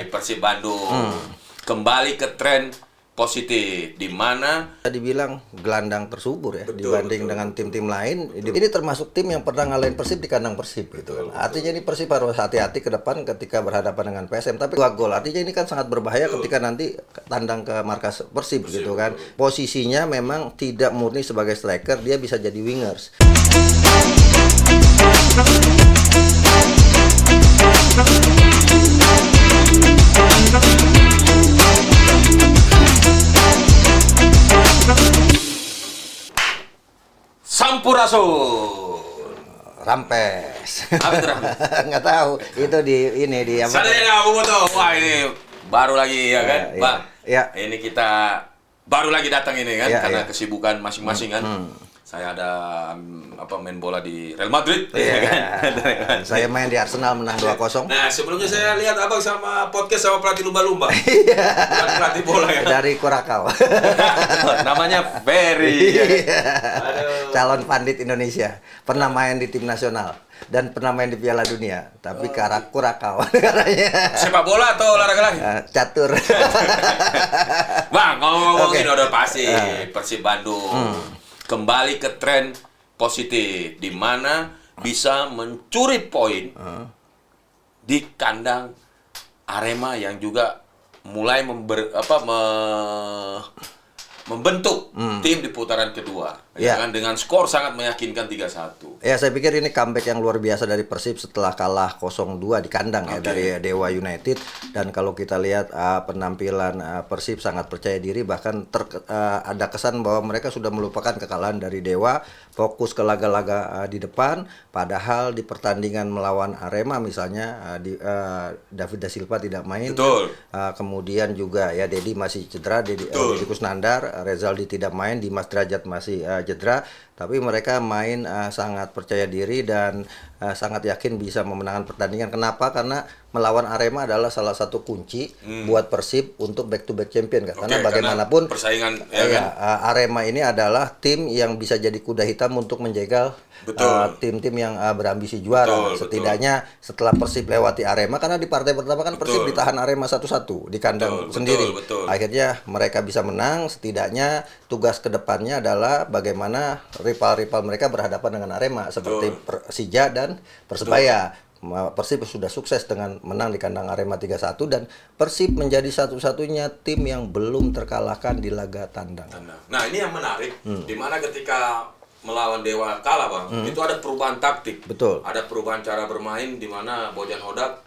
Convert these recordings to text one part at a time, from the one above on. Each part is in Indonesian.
Persib Bandung kembali ke tren positif, di mana dibilang gelandang tersubur ya dibanding dengan tim-tim lain. Ini termasuk tim yang pernah ngalahin Persib di kandang Persib gitu kan. Artinya ini Persib harus hati-hati ke depan ketika berhadapan dengan PSM. Tapi 2 gol artinya ini kan sangat berbahaya ketika nanti tandang ke markas Persib gitu kan. Posisinya memang tidak murni sebagai striker, dia bisa jadi wingers. Sampurasun. Rampes. Apa itu Rampes? Nggak tahu. Itu di apa? Sadenya Abu Boto. Wah, ini baru lagi ya kan, iya. Bang. Iya. Ini kita baru lagi datang ini kan, Iya, karena iya. kesibukan masing-masing kan. Saya ada main bola di Real Madrid, ya kan? Saya main di Arsenal menang 2-0. Nah, sebelumnya saya lihat Abang sama podcast sama pelatih lumba-lumba. Bukan pelatih bola ya. Dari Kurakau. Namanya Ferry. Aduh. Calon pandit Indonesia. Pernah main di tim nasional dan pernah main di Piala Dunia, tapi Kurakau negaranya. Sepak bola atau olahraga lain? Catur. Bang, ngomong-ngomongin Oke. udah pasti Persib Bandung kembali ke tren positif, di mana bisa mencuri poin di kandang Arema yang juga mulai membentuk tim di putaran kedua, ya kan, dengan skor sangat meyakinkan 3-1. Ya, saya pikir ini comeback yang luar biasa dari Persib setelah kalah 0-2 di kandang ya dari Dewa United. Dan kalau kita lihat penampilan Persib sangat percaya diri, bahkan ada kesan bahwa mereka sudah melupakan kekalahan dari Dewa, fokus ke laga-laga di depan. Padahal di pertandingan melawan Arema misalnya David da Silva tidak main. Betul. Kemudian juga ya Dedi masih cedera, Dedi Kusnandar, Rezaldi tidak main, Dimas Derajat masih cedera, tapi mereka main sangat percaya diri dan sangat yakin bisa memenangkan pertandingan. Kenapa? Karena melawan Arema adalah salah satu kunci buat Persib untuk back to back champion kan. Karena bagaimanapun persaingan ya kan? Arema ini adalah tim yang bisa jadi kuda hitam untuk menjegal tim-tim yang berambisi juara. Setidaknya setelah Persib lewati Arema, karena di partai pertama kan Persib ditahan Arema 1-1 di kandang sendiri. Akhirnya mereka bisa menang. Setidaknya tugas kedepannya adalah bagaimana rival-rival mereka berhadapan dengan Arema seperti Persija dan Persebaya. Persib sudah sukses dengan menang di kandang Arema 3-1 dan Persib menjadi satu-satunya tim yang belum terkalahkan di laga tandang. Nah, ini yang menarik, di mana ketika melawan Dewa kalah, Bang, itu ada perubahan taktik. Betul. Ada perubahan cara bermain, di mana Bojan Hodak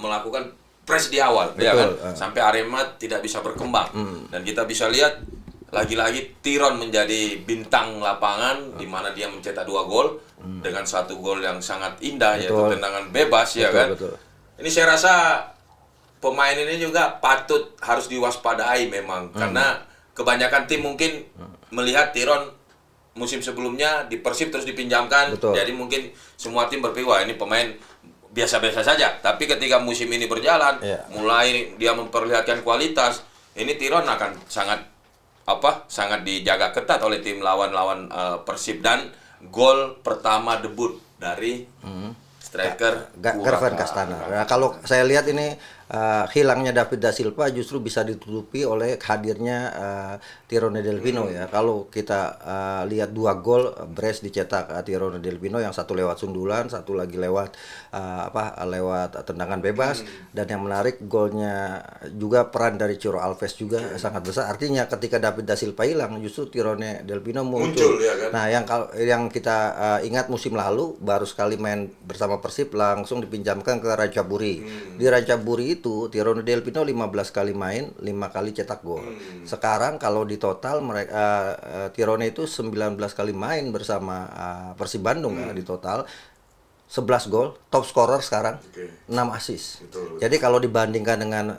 melakukan press di awal, Betul. ya kan? Sampai Arema tidak bisa berkembang. Dan kita bisa lihat lagi-lagi Tiron menjadi bintang lapangan, di mana dia mencetak 2 gol dengan 1 gol yang sangat indah, yaitu tendangan bebas, ya kan? Betul. Ini saya rasa pemain ini juga patut harus diwaspadai memang, karena kebanyakan tim mungkin melihat Tiron musim sebelumnya di Persib terus dipinjamkan, jadi mungkin semua tim berpikir wah ini pemain biasa-biasa saja. Tapi ketika musim ini berjalan, mulai dia memperlihatkan kualitas, ini Tiron akan sangat dijaga ketat oleh tim lawan Persib. Dan gol pertama debut dari striker Gervan Castana. Nah, kalau saya lihat ini hilangnya David da Silva justru bisa ditutupi oleh hadirnya Tirone Delpino ya. Kalau kita lihat 2 gol brace dicetak Tirone Delpino, yang satu lewat sundulan, satu lagi lewat lewat tendangan bebas. Dan yang menarik golnya juga peran dari Ciro Alves juga sangat besar. Artinya ketika David da Silva hilang, justru Tirone Delpino muncul. Ya kan? Nah, yang kita ingat musim lalu baru sekali main bersama Persib langsung dipinjamkan ke Ratchaburi. Di Ratchaburi itu Tirone Delpino 15 kali main, 5 kali cetak gol. Sekarang kalau di total mereka Tirone itu 19 kali main bersama Persib Bandung ya, di total 11 gol, top scorer sekarang, 6 assist. Jadi kalau dibandingkan dengan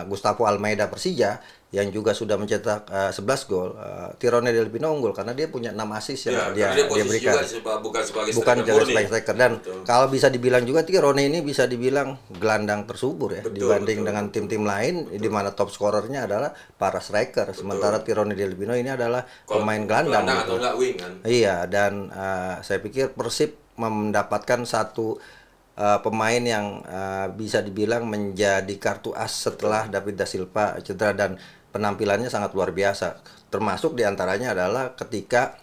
Gustavo Almeida Persija yang juga sudah mencetak 11 gol, Tirone Delpino unggul karena dia punya 6 assist yang dia berikan. Bukan sebagai striker. Dan kalau bisa dibilang juga Tirone ini bisa dibilang gelandang tersubur ya, dibanding dengan tim-tim lain di mana top scorernya adalah para striker. Sementara Tirone Delpino ini adalah pemain gelandang. Atau enggak wing kan? Iya, dan saya pikir Persib mendapatkan satu pemain yang bisa dibilang menjadi kartu as setelah David da Silva cedera, dan penampilannya sangat luar biasa. Termasuk diantaranya adalah ketika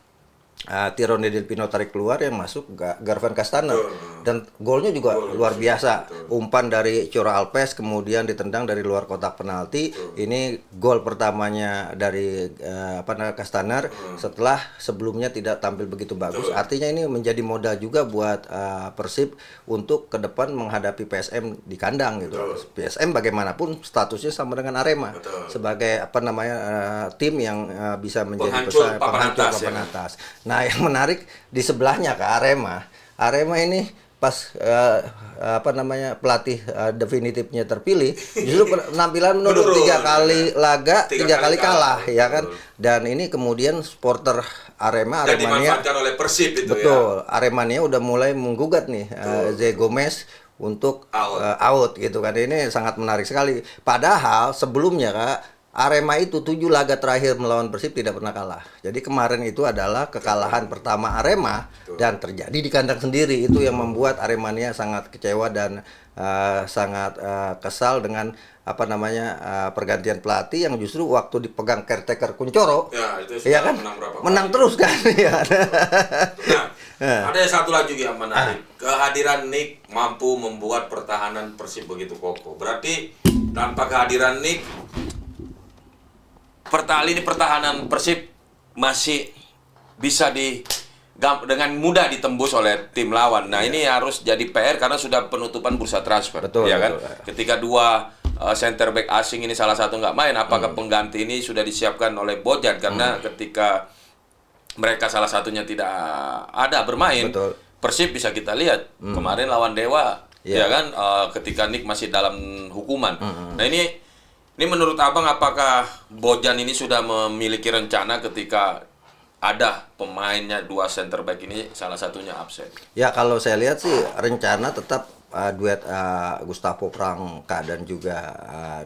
Tirone Del Pino tarik keluar, yang masuk Garvan Castana, dan golnya juga luar biasa. Umpan dari Coro Alves kemudian ditendang dari luar kotak penalti. Ini gol pertamanya dari Castana setelah sebelumnya tidak tampil begitu bagus. Artinya ini menjadi modal juga buat Persib untuk ke depan menghadapi PSM di kandang gitu. PSM bagaimanapun statusnya sama dengan Arema sebagai tim yang bisa menjadi penghancur papan atas. Nah, yang menarik di sebelahnya Arema ini pas pelatih definitifnya terpilih, justru penampilan menurun 3 kali laga, 3 kali kalah ya kan. Dan ini kemudian supporter Aremania dimanfaatkan oleh Persib itu. Betul, Aremania udah mulai menggugat nih Zé Gomes untuk out gitu kan. Ini sangat menarik sekali. Padahal sebelumnya Arema itu 7 laga terakhir melawan Persib tidak pernah kalah. Jadi kemarin itu adalah kekalahan pertama Arema dan terjadi di kandang sendiri. Itu yang membuat Aremania sangat kecewa dan sangat kesal dengan pergantian pelatih yang justru waktu dipegang caretaker Kuncoro, ya kan menang terus kan. Nah, ada satu lagi yang menarik. Kehadiran Nick mampu membuat pertahanan Persib begitu kokoh. Berarti tanpa kehadiran Nick, pertahanan Persib masih bisa dengan mudah ditembus oleh tim lawan. Nah, ini harus jadi PR karena sudah penutupan bursa transfer. Betul, ya kan? Betul. Ketika 2 center back asing ini salah satu nggak main, apakah pengganti ini sudah disiapkan oleh Bojan? Karena ketika mereka salah satunya tidak ada bermain, Betul. Persib bisa kita lihat kemarin lawan Dewa, ya kan? Ketika Nick masih dalam hukuman. Nah, ini menurut Abang, apakah Bojan ini sudah memiliki rencana ketika ada pemainnya 2 center back ini salah satunya absen? Ya, kalau saya lihat sih rencana tetap duet Gustavo Franca dan juga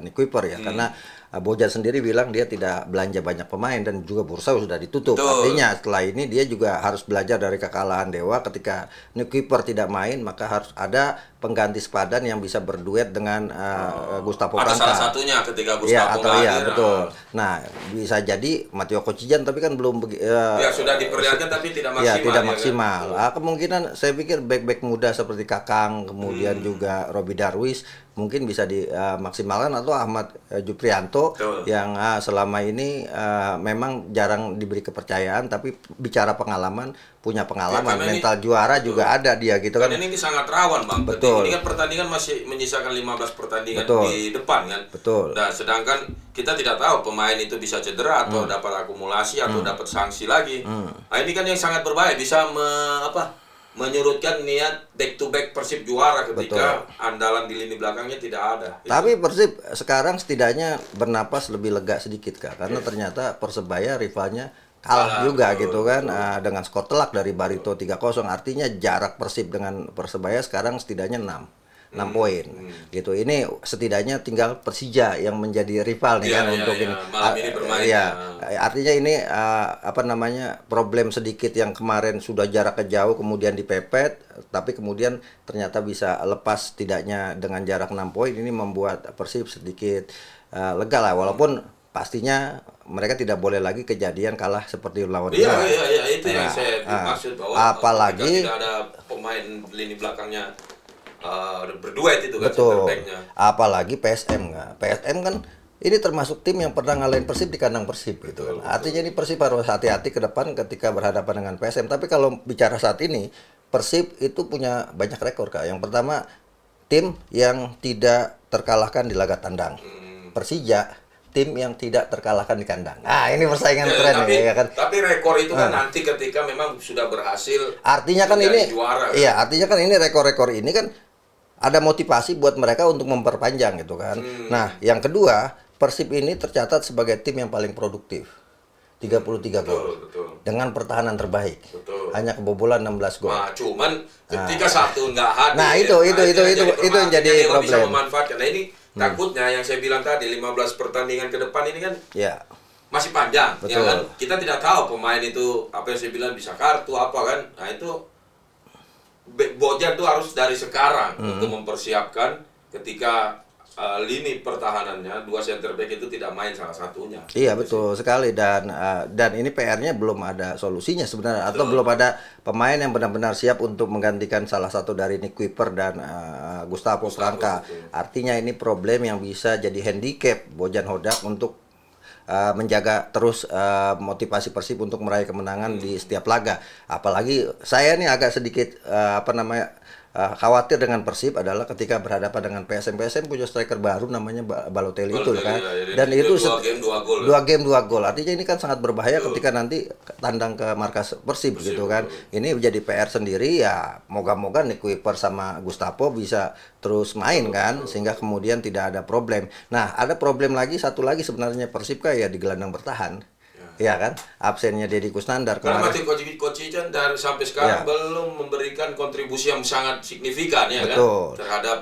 Nick Kuiper ya. Karena Bojan sendiri bilang dia tidak belanja banyak pemain dan juga bursa sudah ditutup. Artinya setelah ini dia juga harus belajar dari kekalahan Dewa. Ketika Nick Kuiper tidak main, maka harus ada pengganti sepadan yang bisa berduet dengan Gustavo Franca. Atau salah satunya ketika Gustavo hadir. Betul. Nah, bisa jadi Matteo Kocijan, tapi kan belum sudah diperlihatkan tapi tidak maksimal. Tidak maksimal. Kan? Kemungkinan saya pikir back-back muda seperti Kakang, kemudian juga Robi Darwis mungkin bisa dimaksimalkan, atau Ahmad Juprianto yang selama ini memang jarang diberi kepercayaan, tapi bicara pengalaman, punya pengalaman, mental juara juga ada dia gitu kan. Ini sangat rawan, Bang. Betul. Ini kan pertandingan masih menyisakan 15 pertandingan di depan kan. Betul. Nah, sedangkan kita tidak tahu pemain itu bisa cedera atau dapat akumulasi atau dapat sanksi lagi. Nah, ini kan yang sangat berbahaya, bisa menyurutkan niat back to back Persib juara ketika andalan di lini belakangnya tidak ada. Tapi Persib sekarang setidaknya bernapas lebih lega sedikit karena ternyata Persebaya rivalnya kalah juga gitu kan, dengan skor telak dari Barito 3-0. Artinya jarak Persib dengan Persebaya sekarang setidaknya 6 poin gitu. Ini setidaknya tinggal Persija yang menjadi rival nih untuk ini. Malam ini bermain. Artinya ini problem sedikit yang kemarin sudah jaraknya jauh kemudian dipepet, tapi kemudian ternyata bisa lepas setidaknya dengan jarak 6 poin. Ini membuat Persib sedikit lega lah, walaupun pastinya mereka tidak boleh lagi kejadian kalah seperti lawan Dewa. Iya, itu yang saya maksud, bahwa apalagi tidak ada pemain lini belakangnya berduet itu kan. Betul. Apalagi PSM kan ini termasuk tim yang pernah ngalahin Persib di kandang Persib gitu. Betul. Artinya ini Persib harus hati-hati ke depan ketika berhadapan dengan PSM. Tapi kalau bicara saat ini, Persib itu punya banyak rekor Yang pertama, tim yang tidak terkalahkan di laga tandang. Persija, tim yang tidak terkalahkan di kandang. Nah, ini persaingan keren ya kan. Tapi rekor itu kan nanti ketika memang sudah berhasil. Artinya kan ini juara, iya, artinya kan ini rekor-rekor ini kan ada motivasi buat mereka untuk memperpanjang gitu kan. Nah, yang kedua, Persib ini tercatat sebagai tim yang paling produktif. 33 gol. Dengan pertahanan terbaik. Hanya kebobolan 16 gol. Nah, cuman ketika satu nggak hadir. Nah, itu yang jadi problem. Bisa memanfaatkan. Nah, ini takutnya yang saya bilang tadi 15 pertandingan ke depan ini kan masih panjang. Ya kan? Kita tidak tahu pemain itu apa yang saya bilang bisa kartu apa kan. Nah, itu Bojan tuh harus dari sekarang untuk mempersiapkan ketika lini pertahanannya dua center back itu tidak main salah satunya. Iya Gitu sih. betul sekali, dan ini PR-nya belum ada solusinya sebenarnya, atau Betul. belum ada pemain yang benar-benar siap untuk menggantikan salah satu dari Nick Kuiper dan Gustavo Franca. Betul. Artinya ini problem yang bisa jadi handicap Bojan Hodak untuk menjaga terus motivasi Persib untuk meraih kemenangan di setiap laga. Apalagi saya nih agak sedikit khawatir dengan Persib adalah ketika berhadapan dengan PSM. PSM punya striker baru namanya Balotelli itu kan. Iya, Dan itu dua game dua gol. dua game dua gol. Artinya ini kan sangat berbahaya ketika nanti tandang ke markas Persib gitu kan. Ini menjadi PR sendiri ya. Moga-moga Nick Kuiper sama Gustavo bisa terus main kan, sehingga kemudian tidak ada problem. Nah, ada problem lagi, satu lagi sebenarnya Persib kayak di gelandang bertahan. Ya kan, absennya Deddy Kusnandar Karena kemarin. Mati Koci kan dari sampai sekarang Ya. belum memberikan kontribusi yang sangat signifikan ya Betul. kan terhadap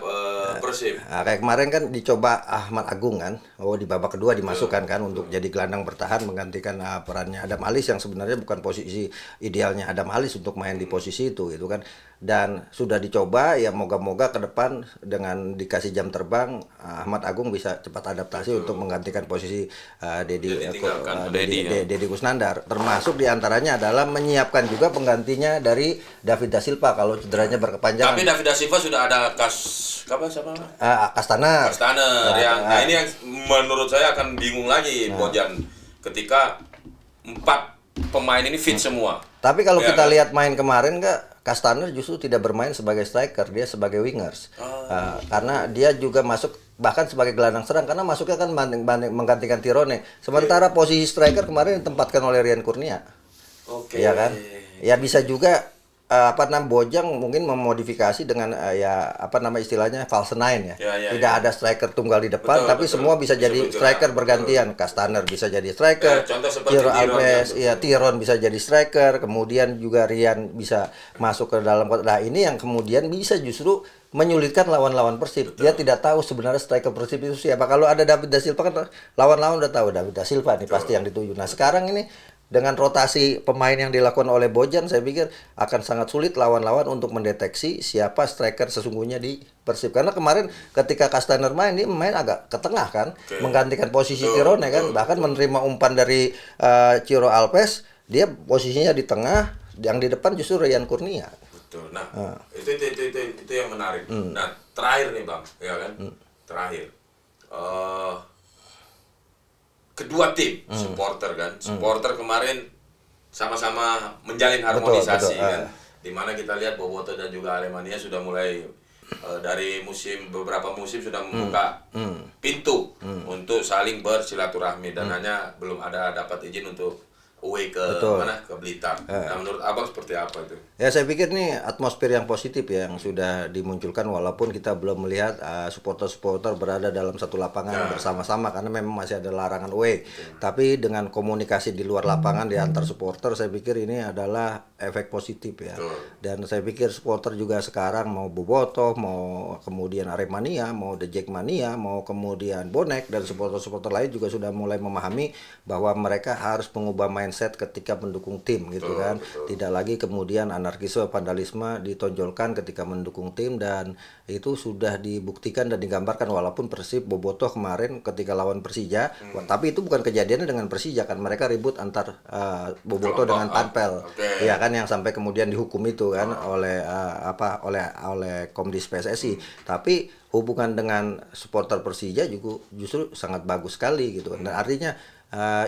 Persib. Nah, kayak kemarin kan dicoba Ahmad Agung kan, di babak kedua dimasukkan kan untuk jadi gelandang bertahan menggantikan perannya Adam Alis yang sebenarnya bukan posisi idealnya Adam Alis untuk main di posisi itu gitu kan. Dan sudah dicoba ya, moga-moga ke depan dengan dikasih jam terbang Ahmad Agung bisa cepat adaptasi untuk menggantikan posisi Deddy Kusnandar. Termasuk diantaranya adalah menyiapkan juga penggantinya dari David da Silva kalau cederanya berkepanjangan. Tapi David da Silva sudah ada siapa? Kastaner. Nah, ini yang menurut saya akan bingung lagi Bojan ketika 4 pemain ini fit semua. Tapi kalau Ya, kita kan? lihat main kemarin Kastaner justru tidak bermain sebagai striker, dia sebagai wingers. Karena dia juga masuk bahkan sebagai gelandang serang karena masuknya kan menggantikan Tirone. Sementara posisi striker kemarin ditempatkan oleh Rian Kurnia. Oke. Iya kan? Ya bisa juga Bojang mungkin memodifikasi dengan istilahnya false nine ya. Tidak ada striker tunggal di depan, Betul, tapi betul. semua bisa jadi Betul. striker bergantian. Kastaner bisa jadi striker, Contoh seperti Tiro Tiron, Alves, ya, Tiron bisa jadi striker, kemudian juga Rian bisa masuk ke dalam kotak. Nah, ini yang kemudian bisa justru menyulitkan lawan-lawan Persib. Dia tidak tahu sebenarnya striker Persib itu siapa. Kalau ada David da Silva kan lawan-lawan udah tahu David da Silva nih pasti yang dituju. Nah, sekarang ini dengan rotasi pemain yang dilakukan oleh Bojan, saya pikir akan sangat sulit lawan-lawan untuk mendeteksi siapa striker sesungguhnya di Persib. Karena kemarin ketika Kastaner main, dia main agak ke tengah kan, menggantikan posisi Tirone kan, bahkan menerima umpan dari Ciro Alves, dia posisinya di tengah, yang di depan justru Rian Kurnia. Betul. Nah, itu yang menarik. Nah, terakhir nih Bang, ya kan? Terakhir. Kedua tim supporter kan. Supporter kemarin sama-sama menjalin harmonisasi betul. kan. Dimana kita lihat Boboto dan juga Aremania sudah mulai dari beberapa musim sudah membuka pintu untuk saling bersilaturahmi dan hanya belum ada dapat izin untuk away ke ke Blitar. Nah, menurut Abang seperti apa itu? Ya, saya pikir nih atmosfer yang positif ya yang sudah dimunculkan walaupun kita belum melihat supporter-supporter berada dalam satu lapangan bersama-sama karena memang masih ada larangan away. Tapi dengan komunikasi di luar lapangan di antar supporter, saya pikir ini adalah efek positif ya. Dan saya pikir supporter juga sekarang mau Bobotoh, mau kemudian Aremania, mau The Jackmania, mau kemudian Bonek dan supporter-supporter lain juga sudah mulai memahami bahwa mereka harus mengubah mindset ketika mendukung tim gitu kan. Tidak lagi kemudian anarkisme, vandalisme ditonjolkan ketika mendukung tim, dan itu sudah dibuktikan dan digambarkan walaupun Persib Bobotoh kemarin ketika lawan Persija, tapi itu bukan kejadiannya dengan Persija kan, mereka ribut antar Bobotoh dengan Panpel. Ya kan, yang sampai kemudian dihukum itu kan oleh oleh Komdis PSSI. Tapi hubungan dengan supporter Persija juga justru sangat bagus sekali gitu. Dan artinya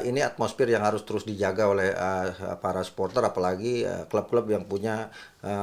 ini atmosfer yang harus terus dijaga oleh para supporter, apalagi klub-klub yang punya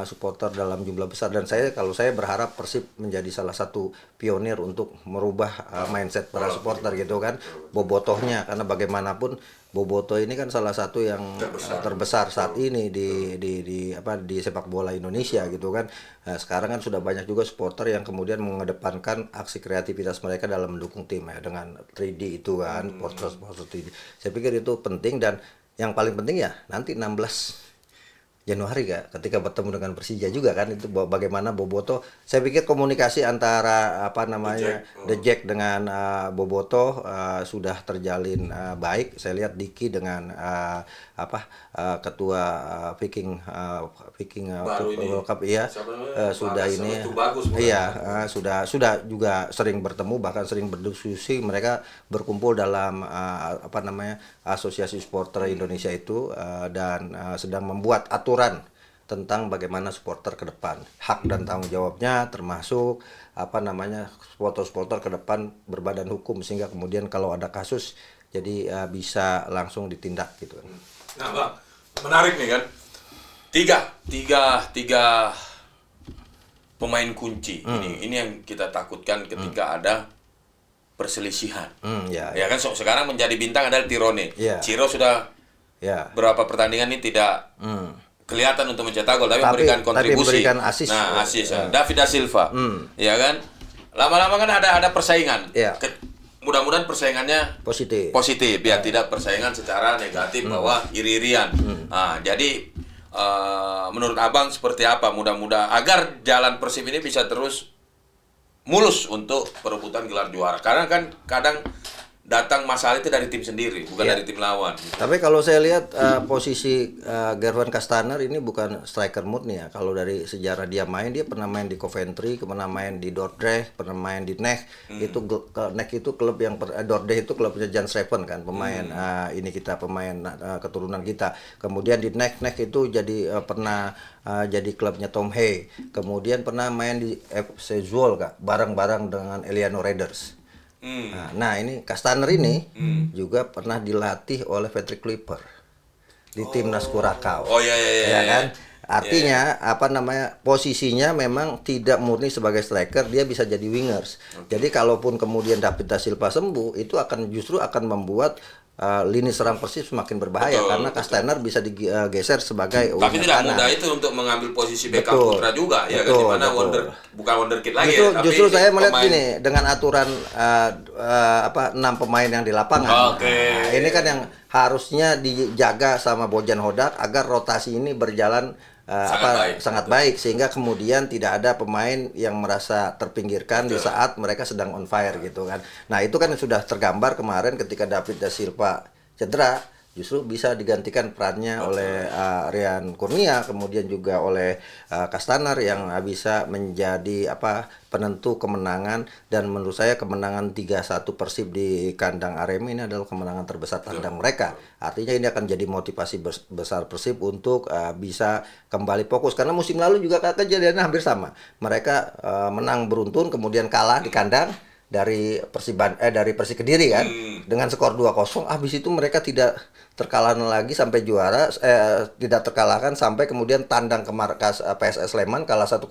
supporter dalam jumlah besar. Dan kalau saya berharap Persib menjadi salah satu pionir untuk merubah mindset para supporter gitu kan. Bobotohnya, karena bagaimanapun Bobotoh ini kan salah satu yang terbesar saat ini di sepak bola Indonesia gitu kan. Sekarang kan sudah banyak juga supporter yang kemudian mengedepankan aksi kreativitas mereka dalam mendukung tim ya, dengan 3D itu kan, sponsor 3D. Saya pikir itu penting, dan yang paling penting ya nanti 16 Januari ketika bertemu dengan Persija juga kan, itu bagaimana Boboto, saya pikir komunikasi antara The Jack dengan Boboto sudah terjalin baik. Saya lihat Diki dengan ketua Viking World Cup sudah ini sudah juga sering bertemu, bahkan sering berdiskusi. Mereka berkumpul dalam Asosiasi Supporter Indonesia itu dan sedang membuat aturan tentang bagaimana supporter ke depan, hak dan tanggung jawabnya, termasuk supporter ke depan berbadan hukum, sehingga kemudian kalau ada kasus jadi bisa langsung ditindak gitu. Nah Bang, menarik nih kan, tiga pemain kunci ini yang kita takutkan ketika ada perselisihan. Ya kan, sekarang menjadi bintang adalah Tirone. Ciro sudah berapa pertandingan ini tidak kelihatan untuk mencetak gol, tapi memberikan kontribusi. Assist. Nah, assist. David da Silva. Ya kan? Lama-lama kan ada persaingan. Mudah-mudahan persaingannya positif ya, tidak persaingan secara negatif bahwa iri-irian. Nah, jadi menurut Abang seperti apa? Mudah-mudahan agar jalan Persib ini bisa terus mulus untuk perebutan gelar juara. Karena kan kadang datang masalah itu dari tim sendiri, bukan dari tim lawan. Tapi kalau saya lihat posisi Gervan Kastaner ini bukan striker murni ya. Kalau dari sejarah dia pernah main di Coventry, pernah main di Dordrecht, pernah main di NEC. NEC itu klub yang Dordrecht itu klubnya Jan Schreven kan, pemain pemain keturunan kita. Kemudian di NEC itu jadi pernah jadi klubnya Tom Hay. Kemudian pernah main di FC Zwolle bareng-bareng dengan Eleano Raiders. Nah ini Kastaner ini juga pernah dilatih oleh Patrick Kluivert di timnas Curacao. Ya kan? Artinya posisinya memang tidak murni sebagai striker, dia bisa jadi wingers. Jadi kalaupun kemudian David da Silva sembuh, itu justru akan membuat lini serang Persib semakin berbahaya, karena Kastaner bisa digeser sebagai winger. Tapi tidak mudah itu untuk mengambil posisi backup putra juga, ya kan, dimana bukan wonderkid lagi. Justru saya melihat gini, dengan aturan 6 pemain yang di lapangan. Ini kan yang harusnya dijaga sama Bojan Hodak agar rotasi ini berjalan sangat baik, sehingga kemudian tidak ada pemain yang merasa terpinggirkan di saat mereka sedang on fire gitu kan. Nah itu kan sudah tergambar kemarin ketika David da Silva cedera, justru bisa digantikan perannya oleh Rian Kurnia, kemudian juga oleh Kastaner yang bisa menjadi penentu kemenangan. Dan menurut saya kemenangan 3-1 Persib di kandang Arema ini adalah kemenangan terbesar tandang mereka. Artinya ini akan jadi motivasi besar Persib untuk bisa kembali fokus, karena musim lalu juga kejadiannya hampir sama. Mereka menang beruntun kemudian kalah di kandang dari Persik Kediri kan, dengan skor 2-0. Habis itu mereka tidak terkalahkan lagi sampai juara, tidak terkalahkan sampai kemudian tandang ke markas PSS Sleman, kalah 1-0.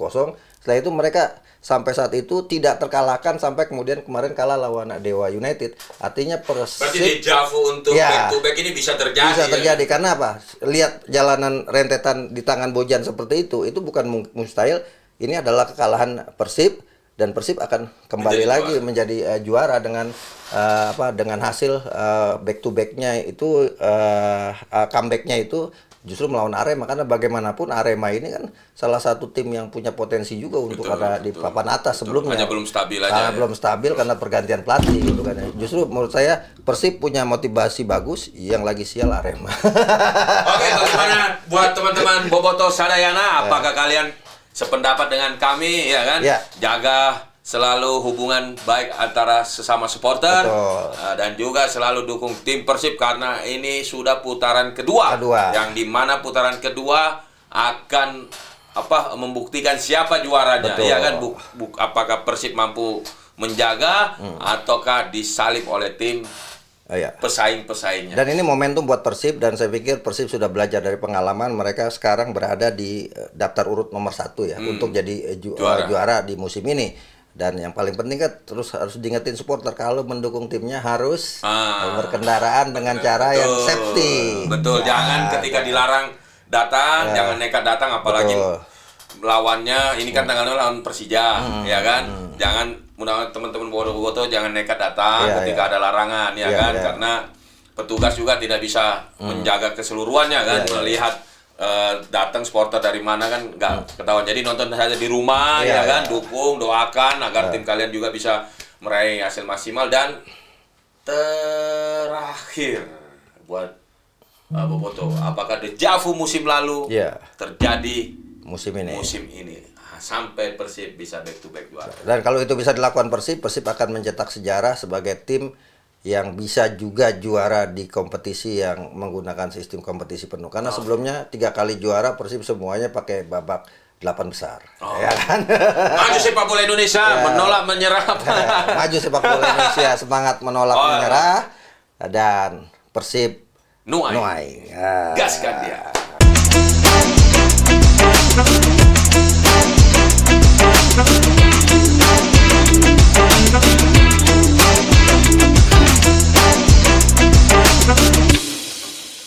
Setelah itu mereka sampai saat itu tidak terkalahkan sampai kemudian kemarin kalah lawan Dewa United. Artinya Persib, berarti dejavu untuk back to back ini bisa terjadi. Bisa terjadi karena apa? Lihat jalanan rentetan di tangan Bojan seperti itu bukan mustahil. Ini adalah kekalahan Persib, dan Persib akan kembali lagi menjadi juara dengan dengan hasil back to back-nya itu, comeback-nya itu justru melawan Arema. Karena bagaimanapun Arema ini kan salah satu tim yang punya potensi juga untuk ada di papan atas sebelumnya. Hanya belum stabil aja. Belum stabil karena pergantian pelatih gitu kan. Justru menurut saya Persib punya motivasi bagus, yang lagi sial Arema. Oke, bagaimana buat teman-teman Boboto Sadayana? Apakah kalian sependapat dengan kami, ya kan? Jaga selalu hubungan baik antara sesama supporter, dan juga selalu dukung tim Persib, karena ini sudah putaran kedua. Yang dimana putaran kedua akan membuktikan siapa juaranya. Ya kan, apakah Persib mampu menjaga ataukah disalip oleh tim pesaing-pesaingnya. Dan ini momentum buat Persib, dan saya pikir Persib sudah belajar dari pengalaman. Mereka sekarang berada di daftar urut nomor 1 untuk jadi juara di musim ini. Dan yang paling penting kan terus harus diingetin supporter, kalau mendukung timnya harus berkendaraan dengan cara yang safety. Jangan ketika dilarang datang, jangan nekat datang, apalagi lawannya ini kan tanggalnya lawan Persija, ya kan? Jangan, mudah-mudahan teman-teman Boboto jangan nekat datang ketika ada larangan, ya kan? Karena petugas juga tidak bisa menjaga keseluruhannya kan, melihat datang supporter dari mana kan nggak ketahuan. Jadi nonton saja di rumah Iya, ya kan, iya. dukung, doakan agar tim kalian juga bisa meraih hasil maksimal. Dan terakhir buat Boboto, apakah dejavu musim lalu Iya. terjadi musim ini. Sampai Persib bisa back to back juara. Dan kalau itu bisa dilakukan Persib akan mencetak sejarah sebagai tim yang bisa juga juara di kompetisi yang menggunakan sistem kompetisi penuh. Karena sebelumnya 3 kali juara Persib semuanya pakai babak 8 besar. Ya kan? Maju sepak bola Indonesia, menolak menyerah. Maju sepak bola Indonesia, semangat menolak menyerah, dan Persib Nuai. Nuai. Ya. Gaskan dia.